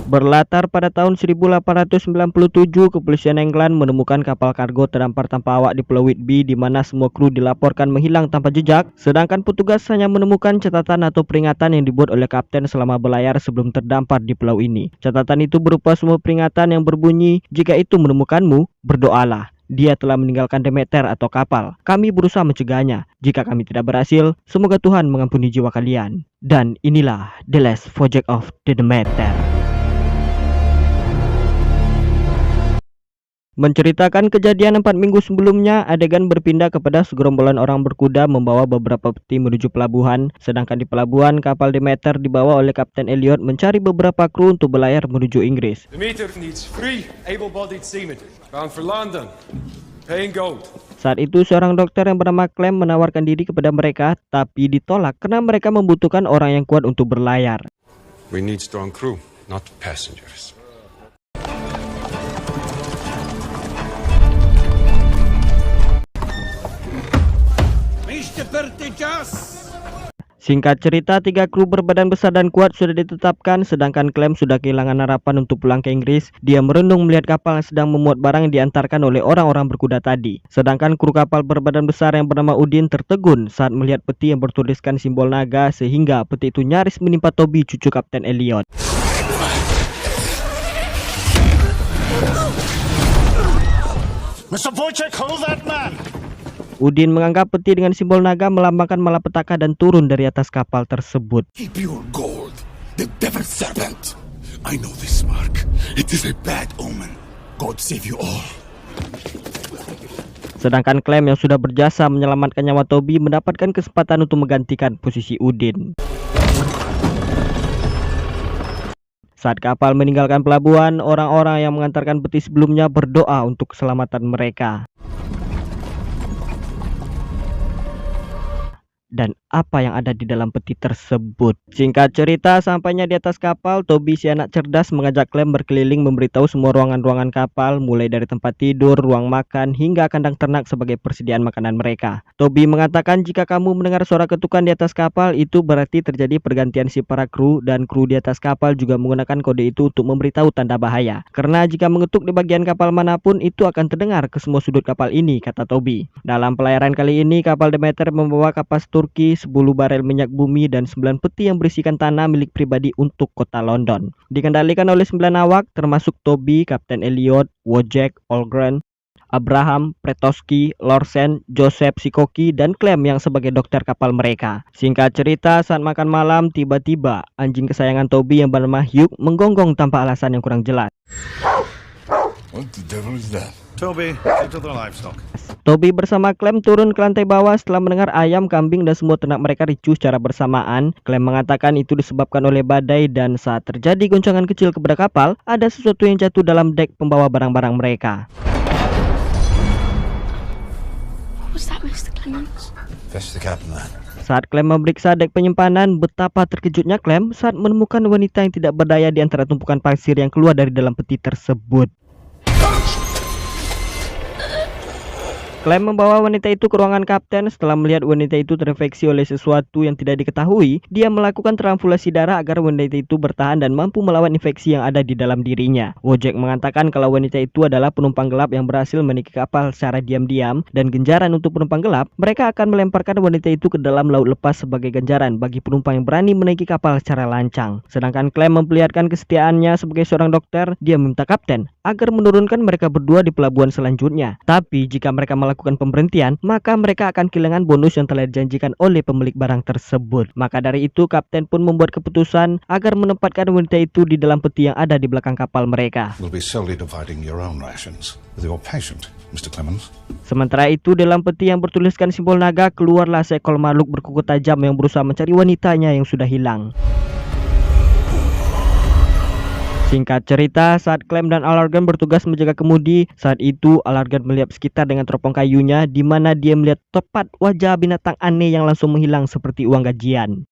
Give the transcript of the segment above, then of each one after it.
Berlatar pada tahun 1897, kepolisian England menemukan kapal kargo terdampar tanpa awak di Pulau Whidbey, di mana semua kru dilaporkan menghilang tanpa jejak, sedangkan petugas hanya menemukan catatan atau peringatan yang dibuat oleh kapten selama berlayar sebelum terdampar di pulau ini. Catatan itu berupa semua peringatan yang berbunyi, "Jika itu menemukanmu, berdoalah. Dia telah meninggalkan Demeter atau kapal. Kami berusaha mencegahnya. Jika kami tidak berhasil, semoga Tuhan mengampuni jiwa kalian." Dan inilah The Last Voyage of the Demeter. Menceritakan kejadian 4 minggu sebelumnya, adegan berpindah kepada segerombolan orang berkuda membawa beberapa peti menuju pelabuhan, sedangkan di pelabuhan kapal Demeter dibawa oleh Kapten Elliot mencari beberapa kru untuk berlayar menuju Inggris. Demeter needs 3 able-bodied seamen bound for London, paying gold. Saat itu seorang dokter yang bernama Clem menawarkan diri kepada mereka, tapi ditolak karena mereka membutuhkan orang yang kuat untuk berlayar. We need strong crew, not passengers. Singkat cerita, 3 kru berbadan besar dan kuat sudah ditetapkan, sedangkan Clem sudah kehilangan harapan untuk pulang ke Inggris. Dia merenung melihat kapal yang sedang memuat barang yang diantarkan oleh orang-orang berkuda tadi. Sedangkan kru kapal berbadan besar yang bernama Udin tertegun saat melihat peti yang bertuliskan simbol naga, sehingga peti itu nyaris menimpa Toby, cucu Kapten Elliot. Mr. Wojciech, hold that man! Udin menganggap peti dengan simbol naga melambangkan malapetaka dan turun dari atas kapal tersebut. Keep your gold, the devil's serpent. I know this mark. It is a bad omen. God save you all. Sedangkan Clem yang sudah berjasa menyelamatkan nyawa Toby mendapatkan kesempatan untuk menggantikan posisi Udin. Saat kapal meninggalkan pelabuhan, orang-orang yang mengantarkan peti sebelumnya berdoa untuk keselamatan mereka. Dan apa yang ada di dalam peti tersebut? Singkat cerita, sampainya di atas kapal, Toby si anak cerdas mengajak Clem berkeliling memberitahu semua ruangan-ruangan kapal, mulai dari tempat tidur, ruang makan, hingga kandang ternak sebagai persediaan makanan mereka. Toby mengatakan jika kamu mendengar suara ketukan di atas kapal, itu berarti terjadi pergantian si para kru, dan kru di atas kapal juga menggunakan kode itu untuk memberitahu tanda bahaya. Karena jika mengetuk di bagian kapal manapun, itu akan terdengar ke semua sudut kapal ini, kata Toby. Dalam pelayaran kali ini, kapal Demeter membawa kapas Turki, 10 barel minyak bumi, dan 9 peti yang berisikan tanah milik pribadi untuk kota London. Dikendalikan oleh 9 awak, termasuk Toby, Kapten Elliot, Wojciech, Olgren, Abraham, Pretoski, Lorsen, Joseph Sikoki, dan Clem yang sebagai dokter kapal mereka. Singkat cerita, saat makan malam, tiba-tiba anjing kesayangan Toby yang bernama Hugh menggonggong tanpa alasan yang kurang jelas. What the devil is that? Toby, get to the livestock. Toby bersama Clem turun ke lantai bawah setelah mendengar ayam, kambing, dan semua ternak mereka ricuh secara bersamaan. Clem mengatakan itu disebabkan oleh badai, dan saat terjadi goncangan kecil kepada kapal, ada sesuatu yang jatuh dalam dek pembawa barang-barang mereka. What was that, Mr. Clements? Fetch the captain, lad. Saat Clem memeriksa dek penyimpanan, betapa terkejutnya Clem saat menemukan wanita yang tidak berdaya di antara tumpukan pasir yang keluar dari dalam peti tersebut. Clem membawa wanita itu ke ruangan kapten. Setelah melihat wanita itu terinfeksi oleh sesuatu yang tidak diketahui, dia melakukan transfusasi darah agar wanita itu bertahan dan mampu melawan infeksi yang ada di dalam dirinya. Wojciech mengatakan kalau wanita itu adalah penumpang gelap yang berhasil menaiki kapal secara diam-diam, dan ganjaran untuk penumpang gelap, mereka akan melemparkan wanita itu ke dalam laut lepas sebagai ganjaran bagi penumpang yang berani menaiki kapal secara lancang. Sedangkan Clem memperlihatkan kesetiaannya sebagai seorang dokter. Dia meminta kapten agar menurunkan mereka berdua di pelabuhan selanjutnya. Tapi jika mereka melakukan pemberhentian, maka mereka akan kehilangan bonus yang telah dijanjikan oleh pemilik barang tersebut. Maka dari itu, kapten pun membuat keputusan agar menempatkan wanita itu di dalam peti yang ada di belakang kapal mereka. Will be solely dividing your own rations with your patient, Mr. Clemens. Sementara itu, dalam peti yang bertuliskan simbol naga, keluarlah seekor makhluk berkuku tajam yang berusaha mencari wanitanya yang sudah hilang. Singkat cerita, saat Clem dan Alargan bertugas menjaga kemudi, saat itu Alargan melihat sekitar dengan teropong kayunya, di mana dia melihat tepat wajah binatang aneh yang langsung menghilang seperti uang gajian.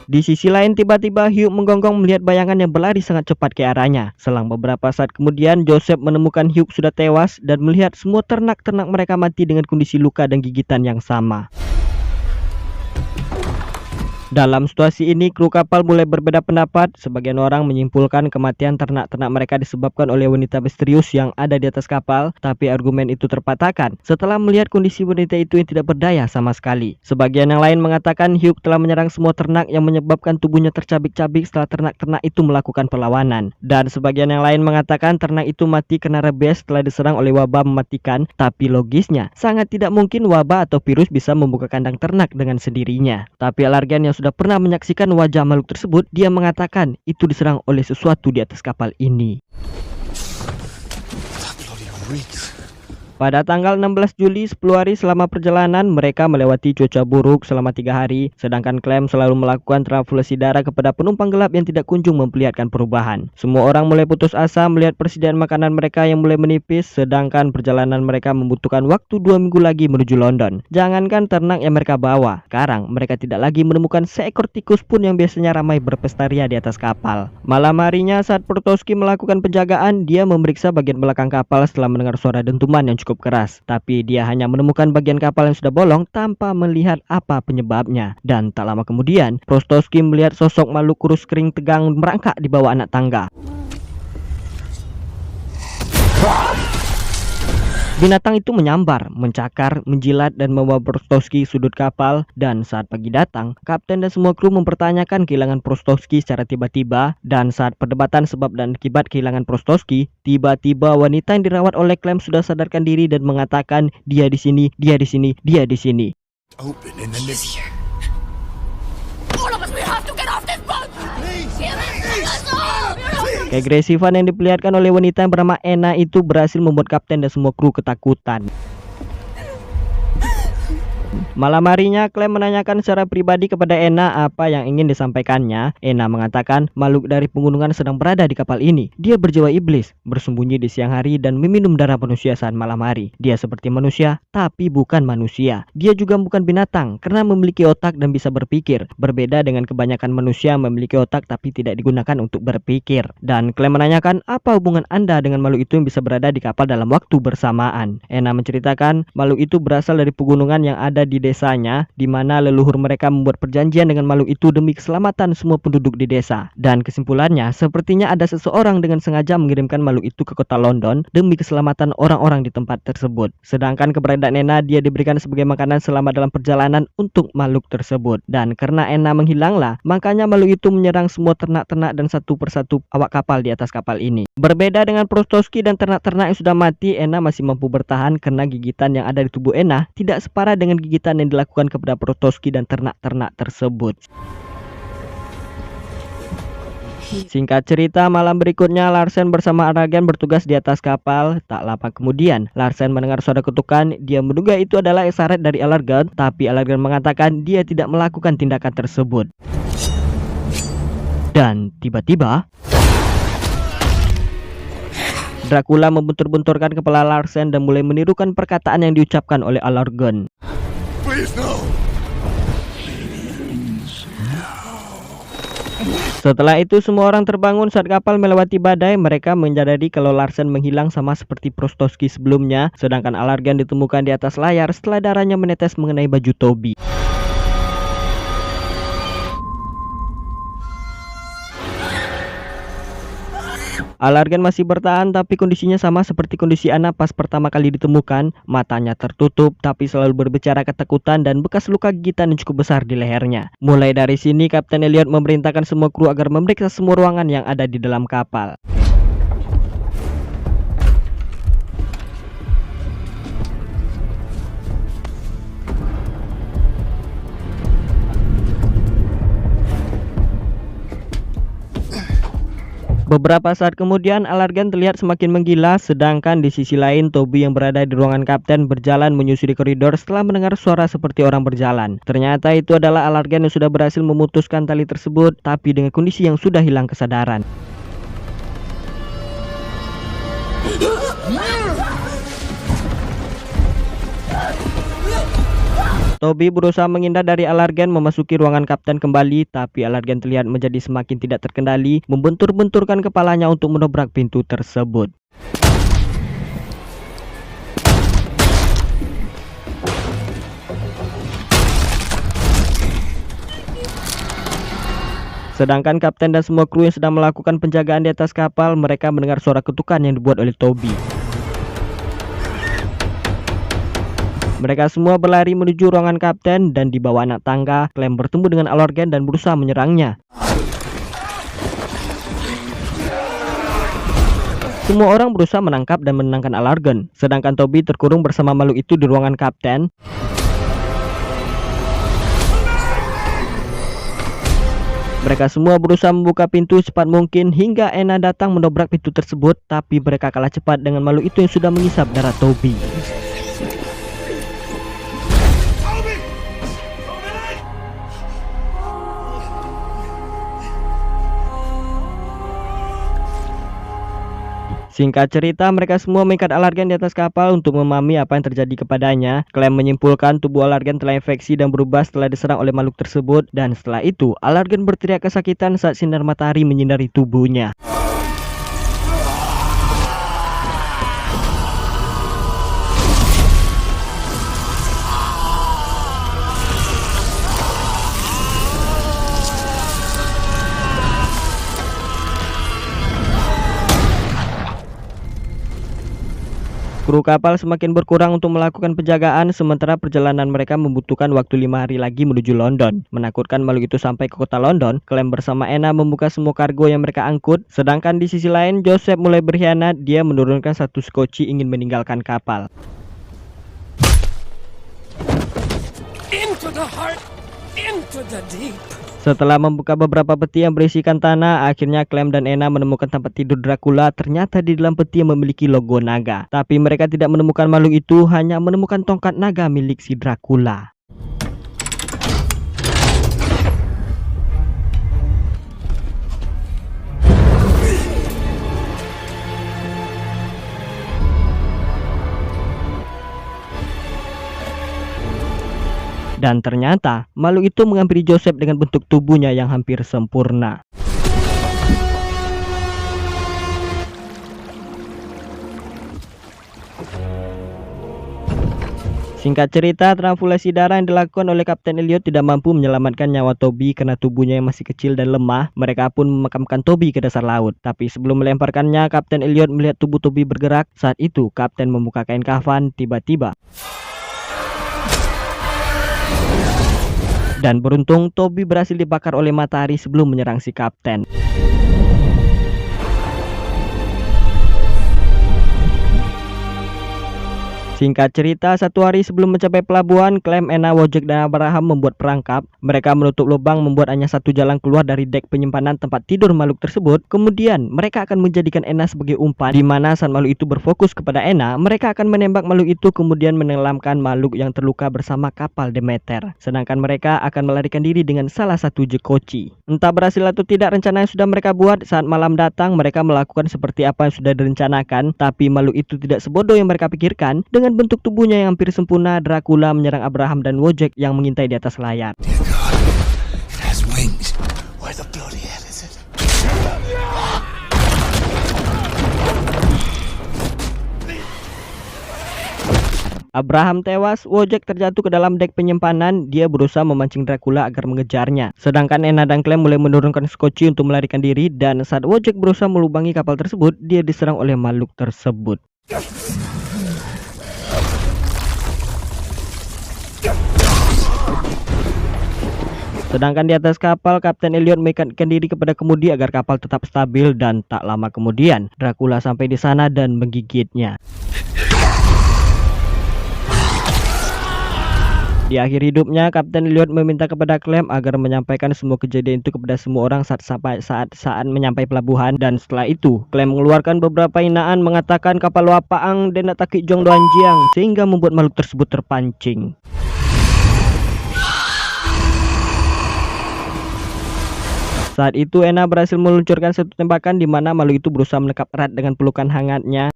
Di sisi lain tiba-tiba Hugh menggonggong melihat bayangan yang berlari sangat cepat ke arahnya. Selang beberapa saat kemudian Joseph menemukan Hugh sudah tewas dan melihat semua ternak-ternak mereka mati dengan kondisi luka dan gigitan yang sama. Dalam situasi ini, kru kapal mulai berbeda pendapat. Sebagian orang menyimpulkan kematian ternak-ternak mereka disebabkan oleh wanita misterius yang ada di atas kapal, tapi argumen itu terpatahkan setelah melihat kondisi wanita itu yang tidak berdaya sama sekali. Sebagian yang lain mengatakan Hugh telah menyerang semua ternak yang menyebabkan tubuhnya tercabik-cabik setelah ternak-ternak itu melakukan perlawanan. Dan sebagian yang lain mengatakan ternak itu mati karena rabies setelah diserang oleh wabah mematikan, tapi logisnya sangat tidak mungkin wabah atau virus bisa membuka kandang ternak dengan sendirinya. Tapi alergen yang sudah pernah menyaksikan wajah makhluk tersebut, dia mengatakan itu diserang oleh sesuatu di atas kapal ini. Pada tanggal 16 Juli, 10 hari selama perjalanan, mereka melewati cuaca buruk selama 3 hari, sedangkan Clem selalu melakukan transfusi darah kepada penumpang gelap yang tidak kunjung memperlihatkan perubahan. Semua orang mulai putus asa melihat persediaan makanan mereka yang mulai menipis, sedangkan perjalanan mereka membutuhkan waktu 2 minggu lagi menuju London. Jangankan ternak yang mereka bawa, sekarang mereka tidak lagi menemukan seekor tikus pun yang biasanya ramai berpestaria di atas kapal. Malam harinya saat Protowski melakukan penjagaan, dia memeriksa bagian belakang kapal setelah mendengar suara dentuman yang cukup keras, tapi dia hanya menemukan bagian kapal yang sudah bolong tanpa melihat apa penyebabnya. Dan tak lama kemudian, Protowski melihat sosok makhluk kurus kering tegang merangkak di bawah anak tangga. Binatang itu menyambar, mencakar, menjilat dan membawa Protowski sudut kapal. Dan saat pagi datang, kapten dan semua kru mempertanyakan kehilangan Protowski secara tiba-tiba. Dan saat perdebatan sebab dan akibat kehilangan Protowski, tiba-tiba wanita yang dirawat oleh Clem sudah sadarkan diri dan mengatakan dia di sini, dia di sini, dia di sini. Open and then He's here. All of us, we have to get off this boat! Please! Let's go! Keagresifan yang diperlihatkan oleh wanita yang bernama Enna itu berhasil membuat kapten dan semua kru ketakutan. Malam harinya, Clem menanyakan secara pribadi kepada Enna apa yang ingin disampaikannya. Enna mengatakan makhluk dari pegunungan sedang berada di kapal ini. Dia berjiwa iblis, bersembunyi di siang hari dan meminum darah manusia saat malam hari. Dia seperti manusia, tapi bukan manusia. Dia juga bukan binatang, karena memiliki otak dan bisa berpikir. Berbeda dengan kebanyakan manusia memiliki otak tapi tidak digunakan untuk berpikir. Dan Clem menanyakan apa hubungan Anda dengan makhluk itu yang bisa berada di kapal dalam waktu bersamaan. Enna menceritakan makhluk itu berasal dari pegunungan yang ada di desanya, di mana leluhur mereka membuat perjanjian dengan makhluk itu demi keselamatan semua penduduk di desa. Dan kesimpulannya, sepertinya ada seseorang dengan sengaja mengirimkan makhluk itu ke kota London demi keselamatan orang-orang di tempat tersebut. Sedangkan keberadaan Enna dia diberikan sebagai makanan selama dalam perjalanan untuk makhluk tersebut. Dan karena Enna menghilanglah, makanya makhluk itu menyerang semua ternak-ternak dan satu persatu awak kapal di atas kapal ini. Berbeda dengan Protowski dan ternak-ternak yang sudah mati, Enna masih mampu bertahan karena gigitan yang ada di tubuh Enna tidak separah dengan gigitan yang dilakukan kepada Protowski dan ternak-ternak tersebut. Singkat cerita, malam berikutnya Larsen bersama Aragan bertugas di atas kapal. Tak lama kemudian, Larsen mendengar suara ketukan. Dia menduga itu adalah isyarat dari Alargan, tapi Alargan mengatakan dia tidak melakukan tindakan tersebut. Dan tiba-tiba Dracula membentur-benturkan kepala Larsen dan mulai menirukan perkataan yang diucapkan oleh Alargan. please no. Setelah itu semua orang terbangun saat kapal melewati badai. Mereka menyadari kalau Larsen menghilang sama seperti Protowski sebelumnya, sedangkan Alargan ditemukan di atas layar setelah darahnya menetes mengenai baju Toby. Alargan masih bertahan tapi kondisinya sama seperti kondisi Anna pas pertama kali ditemukan. Matanya tertutup tapi selalu berbicara ketakutan dan bekas luka gigitan yang cukup besar di lehernya. Mulai dari sini Kapten Elliot memerintahkan semua kru agar memeriksa semua ruangan yang ada di dalam kapal. Beberapa saat kemudian Alargan terlihat semakin menggila, sedangkan di sisi lain Toby yang berada di ruangan kapten berjalan menyusuri koridor setelah mendengar suara seperti orang berjalan. Ternyata itu adalah Alargan yang sudah berhasil memutuskan tali tersebut, tapi dengan kondisi yang sudah hilang kesadaran. Toby berusaha menghindar dari alergen memasuki ruangan kapten kembali, tapi alergen terlihat menjadi semakin tidak terkendali, membentur-benturkan kepalanya untuk mendobrak pintu tersebut. Sedangkan kapten dan semua kru yang sedang melakukan penjagaan di atas kapal, mereka mendengar suara ketukan yang dibuat oleh Toby. Mereka semua berlari menuju ruangan kapten dan di bawah anak tangga, Clem bertemu dengan alergen dan berusaha menyerangnya. Semua orang berusaha menangkap dan menenangkan alergen, sedangkan Toby terkurung bersama makhluk itu di ruangan kapten. Mereka semua berusaha membuka pintu secepat mungkin hingga Anna datang mendobrak pintu tersebut, tapi mereka kalah cepat dengan makhluk itu yang sudah mengisap darah Toby. Singkat cerita, mereka semua mengikat alergen di atas kapal untuk memahami apa yang terjadi kepadanya. Clem menyimpulkan tubuh alergen telah infeksi dan berubah setelah diserang oleh makhluk tersebut, dan setelah itu alergen berteriak kesakitan saat sinar matahari menyinari tubuhnya. Kru kapal semakin berkurang untuk melakukan penjagaan, sementara perjalanan mereka membutuhkan waktu 5 hari lagi menuju London. Menakutkan makhluk itu sampai ke kota London, Clem bersama Anna membuka semua kargo yang mereka angkut. Sedangkan di sisi lain, Joseph mulai berkhianat. Dia menurunkan satu skoci ingin meninggalkan kapal. Into the heart, into the deep. Setelah membuka beberapa peti yang berisikan tanah, akhirnya Clem dan Anna menemukan tempat tidur Dracula. Ternyata di dalam peti yang memiliki logo naga. Tapi mereka tidak menemukan makhluk itu, hanya menemukan tongkat naga milik si Dracula. Dan ternyata makhluk itu menghampiri Joseph dengan bentuk tubuhnya yang hampir sempurna. Singkat cerita, transfusi darah yang dilakukan oleh Kapten Elliot tidak mampu menyelamatkan nyawa Toby karena tubuhnya yang masih kecil dan lemah. Mereka pun memakamkan Toby ke dasar laut. Tapi sebelum melemparkannya, Kapten Elliot melihat tubuh Toby bergerak. Saat itu, Kapten membuka kain kafan. Tiba-tiba dan beruntung Toby berhasil dibakar oleh matahari sebelum menyerang si kapten. Singkat cerita, satu hari sebelum mencapai pelabuhan, Clem, Anna, Wojciech, dan Abraham membuat perangkap. Mereka menutup lubang membuat hanya satu jalan keluar dari dek penyimpanan tempat tidur makhluk tersebut. Kemudian, mereka akan menjadikan Anna sebagai umpan, di mana saat makhluk itu berfokus kepada Anna, mereka akan menembak makhluk itu kemudian menenggelamkan makhluk yang terluka bersama kapal Demeter. Sedangkan mereka akan melarikan diri dengan salah satu jekoci. Entah berhasil atau tidak rencana yang sudah mereka buat, saat malam datang mereka melakukan seperti apa yang sudah direncanakan, tapi makhluk itu tidak sebodoh yang mereka pikirkan. Dengan bentuk tubuhnya yang hampir sempurna, Dracula menyerang Abraham dan Wojciech yang mengintai di atas layar. Dear God, it has wings. Where the bloody hell is it? Abraham tewas, Wojciech terjatuh ke dalam dek penyimpanan. Dia berusaha memancing Dracula agar mengejarnya. Sedangkan Anna dan Clem mulai menurunkan skoci untuk melarikan diri, dan saat Wojciech berusaha melubangi kapal tersebut, dia diserang oleh makhluk tersebut. Sedangkan di atas kapal, Kapten Elliot mengikatkan diri kepada kemudi agar kapal tetap stabil, dan tak lama kemudian Dracula sampai di sana dan menggigitnya. Di akhir hidupnya, Kapten Elliot meminta kepada Clem agar menyampaikan semua kejadian itu kepada semua orang saat menyampai pelabuhan. Dan setelah itu, Clem mengeluarkan beberapa hinaan mengatakan kapal wapaang dan nak takik jong doanjiang, sehingga membuat makhluk tersebut terpancing. Saat itu Anna berhasil meluncurkan satu tembakan di mana makhluk itu berusaha menekap erat dengan pelukan hangatnya.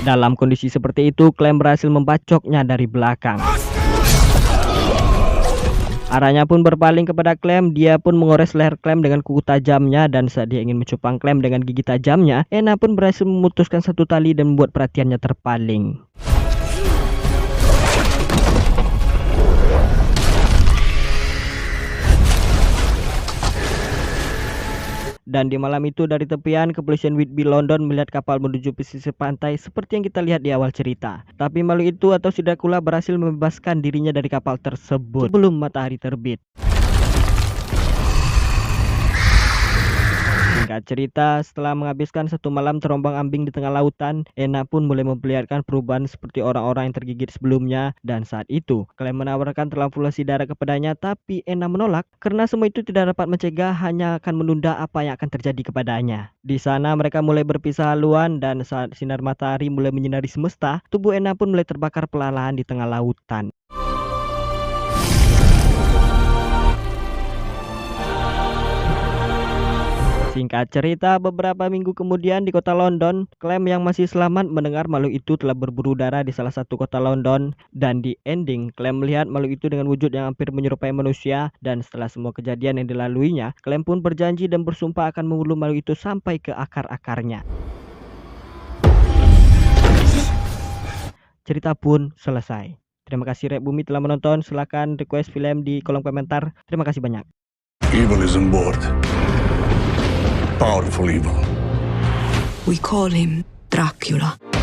Dalam kondisi seperti itu, Clem berhasil membacoknya dari belakang. Arahnya pun berpaling kepada Clem, dia pun mengores leher Clem dengan kuku tajamnya, dan saat dia ingin mencupang Clem dengan gigi tajamnya, Anna pun berhasil memutuskan satu tali dan membuat perhatiannya terpaling. Dan di malam itu dari tepian, kepolisian Whitby London melihat kapal menuju pesisir pantai seperti yang kita lihat di awal cerita. Tapi malu itu atau si Dracula berhasil membebaskan dirinya dari kapal tersebut sebelum matahari terbit. Singkat cerita, setelah menghabiskan satu malam terombang-ambing di tengah lautan, Anna pun mulai memperlihatkan perubahan seperti orang-orang yang tergigit sebelumnya. Dan saat itu, Clem menawarkan transfusi darah kepadanya, tapi Anna menolak karena semua itu tidak dapat mencegah, hanya akan menunda apa yang akan terjadi kepadanya. Di sana mereka mulai berpisah haluan, dan saat sinar matahari mulai menyinari semesta, tubuh Anna pun mulai terbakar perlahan di tengah lautan. Singkat cerita, beberapa minggu kemudian di kota London, Clem yang masih selamat mendengar makhluk itu telah berburu darah di salah satu kota London. Dan di ending, Clem melihat makhluk itu dengan wujud yang hampir menyerupai manusia. Dan setelah semua kejadian yang dilaluinya, Clem pun berjanji dan bersumpah akan membunuh makhluk itu sampai ke akar-akarnya. Cerita pun selesai. Terima kasih Rek Bumi telah menonton. Silahkan request film di kolom komentar. Terima kasih banyak. Evil is on board. Powerful evil. We call him Dracula.